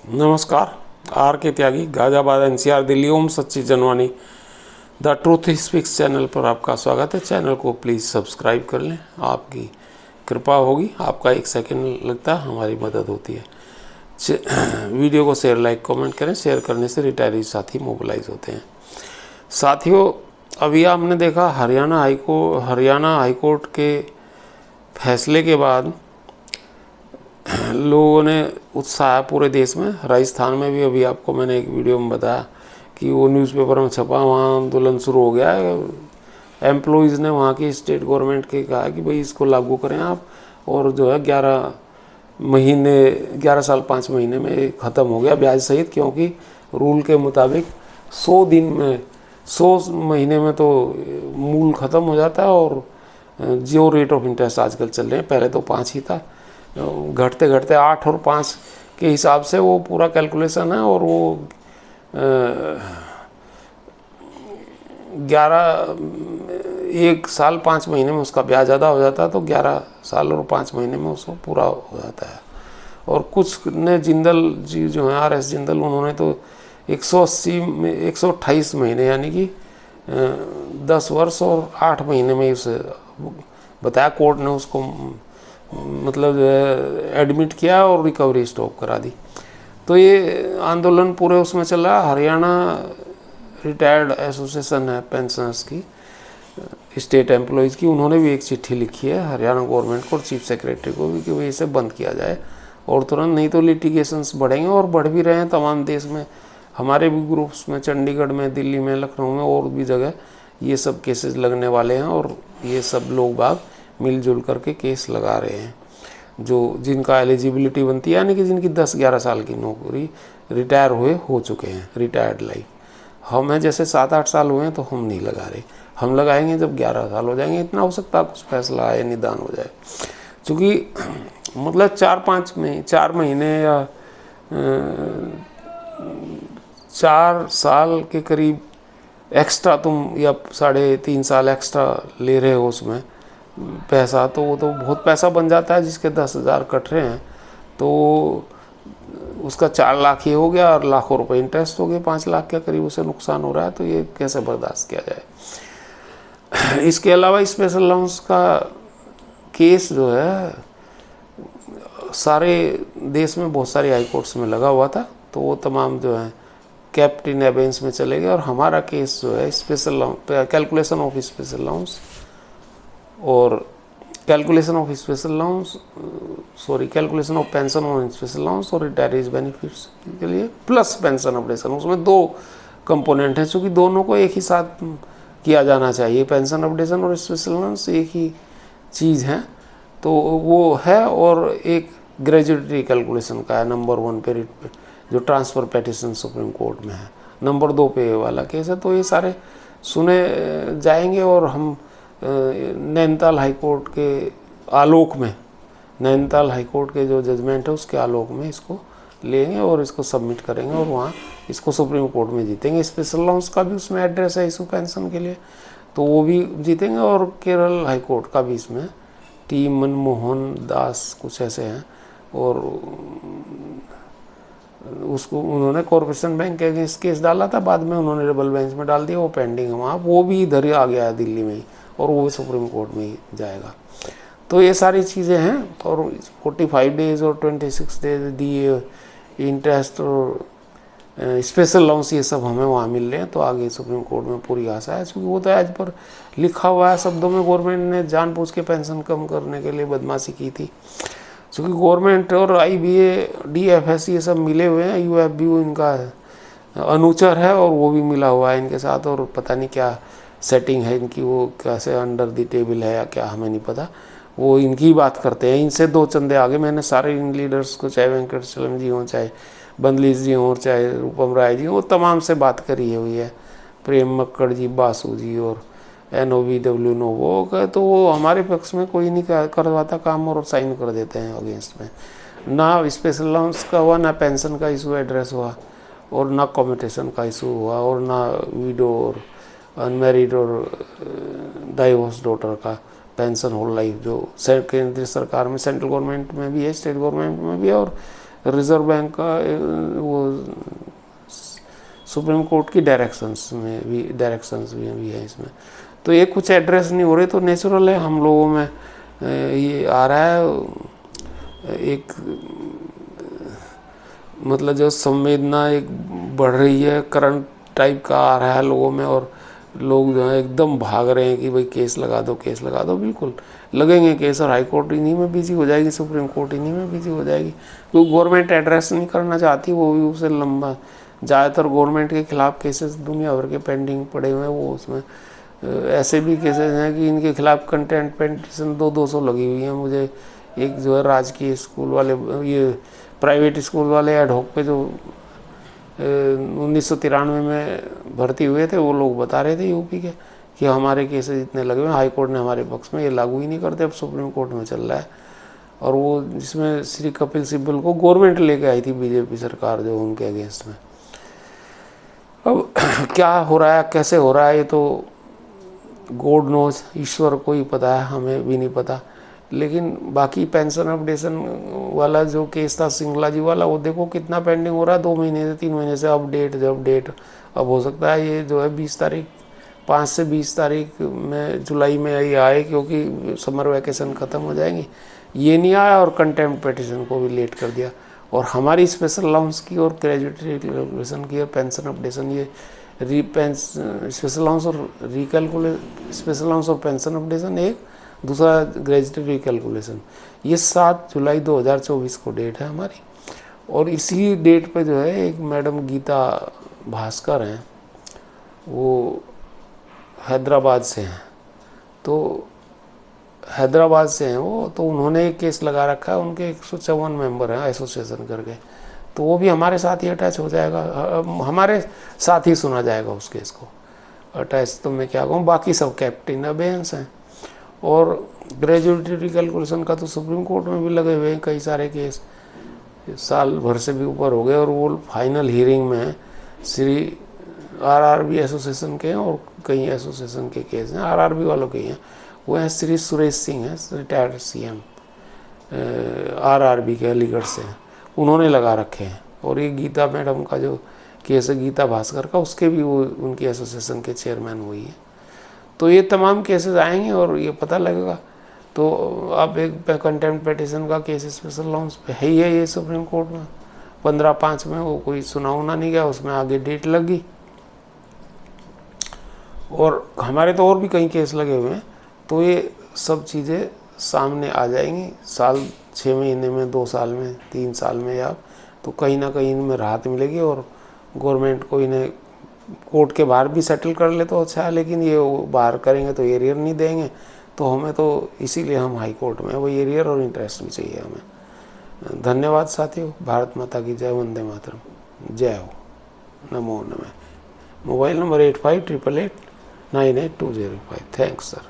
नमस्कार। आर के त्यागी, गाजियाबाद एनसीआर, दिल्ली। ओम सच्ची Janvani the truth speaks channel पर आपका स्वागत है। चैनल को प्लीज़ सब्सक्राइब कर लें, आपकी कृपा होगी। आपका एक सेकंड लगता है, हमारी मदद होती है। वीडियो को शेयर, लाइक, कमेंट करें। शेयर करने से रिटायरी साथी मोबिलाइज होते हैं। साथियों, अभी आपने देखा हरियाणा हाईकोर्ट के फैसले के बाद लोगों ने उत्साह है पूरे देश में। राजस्थान में भी अभी आपको मैंने एक वीडियो में बताया कि वो न्यूज़पेपर में छपा, वहाँ आंदोलन शुरू हो गया है। एम्प्लॉइज़ ने वहाँ की स्टेट गवर्नमेंट के कहा कि भाई इसको लागू करें आप, और जो है 11 साल 5 महीने में ख़त्म हो गया ब्याज सहित, क्योंकि रूल के मुताबिक 100 महीने में तो मूल ख़त्म हो जाता है। और जो रेट ऑफ इंटरेस्ट आजकल चल रहे हैं, पहले तो 5 ही था, घटते घटते 8 और 5 के हिसाब से वो पूरा कैलकुलेशन है। और वो 1 साल 5 महीने में उसका ब्याज अदा हो जाता है, तो 11 साल और 5 महीने में उसको पूरा हो जाता है। और कुछ ने जिंदल जी जो हैं, RS जिंदल, उन्होंने तो 128 महीने यानी कि 10 वर्ष और 8 महीने में उसे बताया। कोर्ट ने उसको मतलब एडमिट किया और रिकवरी स्टॉप करा दी। तो ये आंदोलन पूरे उसमें चल रहा है। हरियाणा रिटायर्ड एसोसिएशन है पेंशनर्स की, स्टेट एम्प्लॉयज़ की, उन्होंने भी एक चिट्ठी लिखी है हरियाणा गवर्नमेंट को और चीफ सेक्रेटरी को भी कि भाई इसे बंद किया जाए और तुरंत, नहीं तो लिटिगेशंस बढ़ेंगे। और बढ़ भी रहे हैं तमाम देश में, हमारे भी ग्रुप्स में, चंडीगढ़ में, दिल्ली में, लखनऊ में और भी जगह ये सब केसेस लगने वाले हैं। और ये सब लोग बाग मिलजुल करके केस लगा रहे हैं, जो जिनका एलिजिबिलिटी बनती है, यानी कि जिनकी 10-11 साल की नौकरी रिटायर हो चुके हैं, रिटायर्ड लाइफ। हमें जैसे 7-8 साल हुए हैं तो हम नहीं लगा रहे, हम लगाएंगे जब 11 साल हो जाएंगे। इतना हो सकता है कुछ फैसला आए, निदान हो जाए। क्योंकि मतलब 4 महीने या 4 साल के करीब एक्स्ट्रा तुम, या 3.5 साल एक्स्ट्रा ले रहे हो उसमें पैसा, तो वो तो बहुत पैसा बन जाता है। जिसके 10,000 कट रहे हैं तो उसका 4 लाख ये हो गया, और लाखों रुपए इंटरेस्ट हो गए, 5 लाख के करीब उसे नुकसान हो रहा है। तो ये कैसे बर्दाश्त किया जाए। इसके अलावा स्पेशल अलाउंस का केस जो है सारे देश में बहुत सारी हाई कोर्ट्स में लगा हुआ था, तो वो तमाम जो है कैप्ट इन एबेंस में चले गए। और हमारा केस जो है special calculation of special allowance और कैलकुलेशन ऑफ पेंशन और स्पेशल अलाउंस और रिटायरीज बेनिफिट्स के लिए प्लस पेंशन अपडेशन, उसमें 2 कंपोनेंट हैं। चूँकि दोनों को एक ही साथ किया जाना चाहिए, पेंशन अपडेशन और स्पेशल अलाउंस एक ही चीज़ है, तो वो है। और एक ग्रेजुएटरी कैलकुलेशन का है नंबर 1 पे, जो ट्रांसफ़र पेटिशन सुप्रीम कोर्ट में है। नंबर 2 पे वाला केस है। तो ये सारे सुने जाएंगे और हम नैनीताल हाईकोर्ट के आलोक में, नैनीताल हाईकोर्ट के जो जजमेंट है उसके आलोक में इसको लेंगे और इसको सबमिट करेंगे, और वहाँ इसको सुप्रीम कोर्ट में जीतेंगे। स्पेशल अलाउंस का भी उसमें एड्रेस है इशू पेंशन के लिए, तो वो भी जीतेंगे। और केरल हाईकोर्ट का भी इसमें टी मनमोहन दास कुछ ऐसे हैं, और उसको उन्होंने कॉरपोरेशन बैंक के अगेंस्ट केस डाला था, बाद में उन्होंने डबल बेंच में डाल दिया, वो पेंडिंग है वहाँ। वो भी इधर ही आ गया है दिल्ली में ही, और वो भी सुप्रीम कोर्ट में ही जाएगा। तो ये सारी चीज़ें हैं। और 45 डेज़ और 26 डेज दिए इंटरेस्ट और स्पेशल अलाउंस, ये सब हमें वहाँ मिल रहे हैं। तो आगे सुप्रीम कोर्ट में पूरी आशा है, क्योंकि वो तो एज पर लिखा हुआ है शब्दों में। गवर्नमेंट ने जानबूझ के पेंशन कम करने के लिए बदमाशी की थी, क्योंकि गवर्नमेंट और IBA, DFS ये सब मिले हुए हैं। UFBU इनका अनुचर है, और वो भी मिला हुआ है इनके साथ। और पता नहीं क्या सेटिंग है इनकी, वो कैसे अंडर द टेबल है या क्या, हमें नहीं पता। वो इनकी बात करते हैं, इनसे 2 चंदे आगे। मैंने सारे इन लीडर्स को, चाहे वेंकटचलम जी हों, चाहे बंदलीस जी हों, चाहे रूपम राय जी, वो तमाम से बात करी हुई है। प्रेम मक्कड़ जी, बासु जी और NOVW नोवो का, तो वो हमारे पक्ष में कोई नहीं करवाता काम, और साइन कर देते हैं अगेंस्ट में। ना स्पेशल अलाउंस का हुआ, ना पेंशन का इशू एड्रेस हुआ, और ना कॉम्यूटेशन का इशू हुआ, और ना विडो और अनमेरिड और डाइवोर्स डॉटर का पेंशन होल लाइफ, जो केंद्रीय सरकार में, सेंट्रल गवर्नमेंट में भी है, स्टेट गवर्नमेंट में भी है, और रिजर्व बैंक का वो सुप्रीम कोर्ट की डायरेक्शंस भी है इसमें। तो ये कुछ एड्रेस नहीं हो रहे तो नेचुरल है हम लोगों में ये आ रहा है एक मतलब जो संवेदना एक बढ़ रही है, करंट टाइप का आ रहा है लोगों में, और लोग जो है एकदम भाग रहे हैं कि भाई केस लगा दो, केस लगा दो। बिल्कुल लगेंगे केस, और हाई कोर्ट इन्हीं में बिजी हो जाएगी, सुप्रीम कोर्ट इन्हीं में बिजी हो जाएगी, क्योंकि गवर्नमेंट एड्रेस नहीं करना चाहती, वो भी उसे लंबा। ज़्यादातर गवर्नमेंट के खिलाफ केसेस दुनिया भर के पेंडिंग पड़े हुए हैं, वो उसमें ऐसे भी केसेस हैं कि इनके खिलाफ कंटेम्प्ट पिटीशन 200 लगी हुई हैं। मुझे एक जो है राजकीय स्कूल वाले, ये प्राइवेट स्कूल वाले एडहॉक पे जो 1993 में भर्ती हुए थे, वो लोग बता रहे थे यूपी के कि हमारे केसेस इतने लगे हुए हैं, हाई कोर्ट ने हमारे पक्ष में ये लागू ही नहीं करते, अब सुप्रीम कोर्ट में चल रहा है। और वो जिसमें श्री कपिल सिब्बल को गवर्नमेंट लेके आई थी, बीजेपी सरकार, जो उनके अगेंस्ट में। अब क्या हो रहा है, कैसे हो रहा है, ये तो गॉड नोज, ईश्वर को ही पता है, हमें भी नहीं पता। लेकिन बाकी पेंशन अपडेशन वाला जो केस था सिंगला जी वाला, वो देखो कितना पेंडिंग हो रहा है, 2 महीने से 3 महीने से अपडेट। अब हो सकता है ये जो है 5 से 20 तारीख में जुलाई में ये आए, क्योंकि समर वैकेशन ख़त्म हो जाएंगी। ये नहीं आया और कंटेम्प्ट पिटीशन को भी लेट कर दिया। और हमारी स्पेशल अलाउंस की और ग्रेजुएटरी कैलकुलेशन की और पेंशन अपडेशन, ये स्पेशल अलाउंस और स्पेशल अलाउंस और पेंशन अपडेशन एक, दूसरा ग्रेजुएटरी कैलकुलेशन, ये 7 जुलाई 2024 को डेट है हमारी। और इसी डेट पे जो है एक मैडम गीता भास्कर हैं, वो हैदराबाद से हैं, तो हैदराबाद से हैं वो, तो उन्होंने एक केस लगा रखा है, उनके 154 मेंबर हैं एसोसिएशन करके, तो वो भी हमारे साथ ही अटैच हो जाएगा, हमारे साथ ही सुना जाएगा उस केस को अटैच। तो मैं क्या कहूँ, बाकी सब कैप्टन अबेंस हैं। और ग्रेजुएटरी कैलकुलेशन का तो सुप्रीम कोर्ट में भी लगे हुए हैं कई सारे केस, साल भर से भी ऊपर हो गए, और वो फाइनल हियरिंग में श्री आरआरबी एसोसिएशन के हैं और कई एसोसिएशन के केस हैं, आरआरबी वालों के हैं। वो हैं श्री सुरेश सिंह हैं, रिटायर्ड सीएम आरआरबी के, अलीगढ़ से, उन्होंने लगा रखे हैं। और ये गीता मैडम का जो केस है, गीता भास्कर का, उसके भी वो उनकी एसोसिएशन के चेयरमैन हुई है। तो ये तमाम केसेस आएंगे और ये पता लगेगा। तो अब एक कंटेम्प्ट पिटीशन का केस स्पेशल अलाउंस पे है ही है ये सुप्रीम कोर्ट में, 15/5 में वो कोई सुना नहीं गया, उसमें आगे डेट लगी। और हमारे तो और भी कई केस लगे हुए हैं, तो ये सब चीज़ें सामने आ जाएंगी साल 6 महीने में, 2 साल में, 3 साल में, या तो कहीं ना कहीं इनमें राहत मिलेगी। और गवर्नमेंट को इन्हें कोर्ट के बाहर भी सेटल कर ले तो अच्छा है, लेकिन ये बाहर करेंगे तो एरियर नहीं देंगे, तो हमें तो इसीलिए हम हाई कोर्ट में, वो एरियर और इंटरेस्ट भी चाहिए हमें। धन्यवाद साथियों। भारत माता की जय, वंदे मातरम, जय हो, नमो नमः। Mobile number 8588898205। Thanks sir.